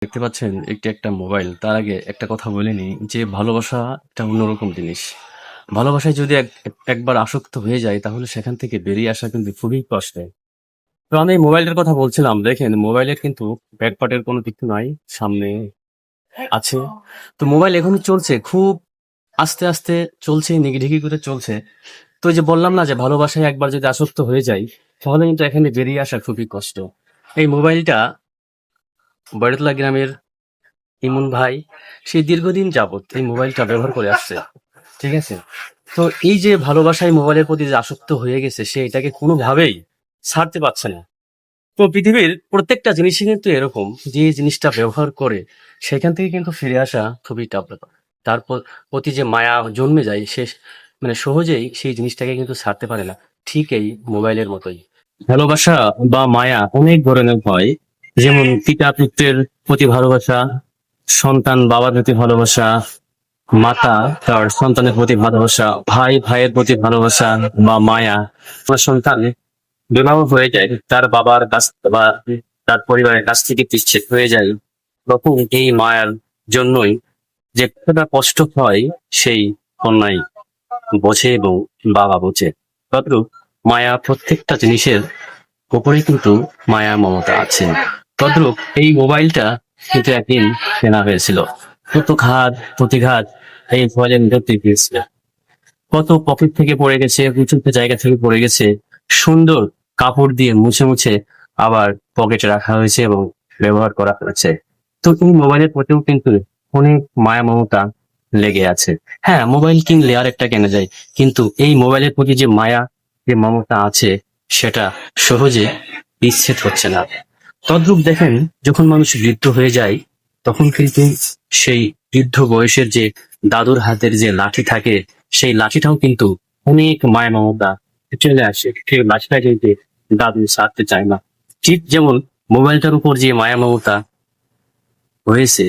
দেখতে পাচ্ছেন একটি একটা মোবাইল। তার আগে একটা কথা বলে নিই যে ভালোবাসা একটা অন্যরকম জিনিস। ভালোবাসায় যদি একবার আসক্ত হয়ে যায় তাহলে সেখান থেকে বেরিয়ে আসা কিন্তু খুবই কষ্টের। তো আমি এই মোবাইলটার কথা বলছিলাম। দেখেন মোবাইলের কিন্তু ব্যাক পার্টের কোনো কিছু নাই। সামনে আছে। তো মোবাইল এখনই চলছে খুব আস্তে, আস্তে চলছে, নিগিঢিগি করে চলছে। তো ওই যে বললাম না যে ভালোবাসায় একবার যদি আসক্ত হয়ে যাই তাহলে কিন্তু এখানে বেরিয়ে আসা খুবই কষ্ট। এই মোবাইলটা বড়তলা গ্রামের ইমন ভাই সেই দীর্ঘদিন যাবৎ এই মোবাইলটা ব্যবহার করে আসছে। ঠিক আছে? তো এই যে ভালোবাসায় মোবাইলের প্রতি যে আসক্ত হয়ে গেছে সে এটাকে কোনোভাবেই ছাড়তে পারছে না। তো পৃথিবীর প্রত্যেকটা জিনিসই কিন্তু এরকম যে জিনিসটা ব্যবহার করে সেখান থেকে কিন্তু ফিরে আসা খুবই টাফ ব্যাপার। প্রতি যে মায়া জন্মে যায় সে মানে সহজেই সেই জিনিসটাকে কিন্তু ছাড়তে পারে না। ঠিক এই মোবাইলের মতোই। ভালোবাসা বা মায়া অনেক ধরনের হয়। যেমন পিতা পুত্রের প্রতি ভালোবাসা, সন্তান বাবার প্রতি ভালোবাসা, মাতা তার সন্তানের প্রতি ভালোবাসা, ভাই ভাইয়ের প্রতি ভালোবাসা বা মায়া। আমার সন্তান বিবাহ হয়ে যায় তার বাবার কাছ বা তার পরিবারের কাছ থেকে বিচ্ছেদ হয়ে যায়, তখন এই মায়ার জন্যই যে কতটা কষ্ট হয় সেই কন্যাই বোঝে এবং বাবা বোঝে। তদ্রূপ মায়া প্রত্যেকটা জিনিসের উপরে কিন্তু মায়া মমতা আছে। তদ্রূপ এই মোবাইলটা কিন্তু একদিন কেনা হয়েছিল। কত ঘাত প্রতিঘাত এই মোবাইলের মধ্যে গিয়েছিল। কত পকেট থেকে পড়ে গেছে, উঁচু উঁচু জায়গা থেকে পড়ে গেছে, সুন্দর কাপড় দিয়ে মুছে মুছে আবার পকেটে রাখা হয়েছে এবং ব্যবহার করা হয়েছে। তো এই মোবাইলের প্রতিও কিন্তু অনেক মায়া মমতা লেগে আছে। হ্যাঁ, মোবাইল কিনলে আর একটা কেনা যায়, কিন্তু এই মোবাইলের প্রতি যে মায়া যে মমতা আছে সেটা সহজে বিচ্ছেদ হচ্ছে না। তদ্রূপ দেখেন, যখন মানুষ বৃদ্ধ হয়ে যায় তখন কিন্তু সেই বৃদ্ধ বয়সের যে দাদুর হাতের যে লাঠি থাকে সেই লাঠিটাও কিন্তু অনেক মায়া মমতা চলে আসে। সেই লাঠিটা কিন্তু দাদু ছাড়তে চায় না। ঠিক যেমন মোবাইলটার উপর যে মায়া মমতা হয়েছে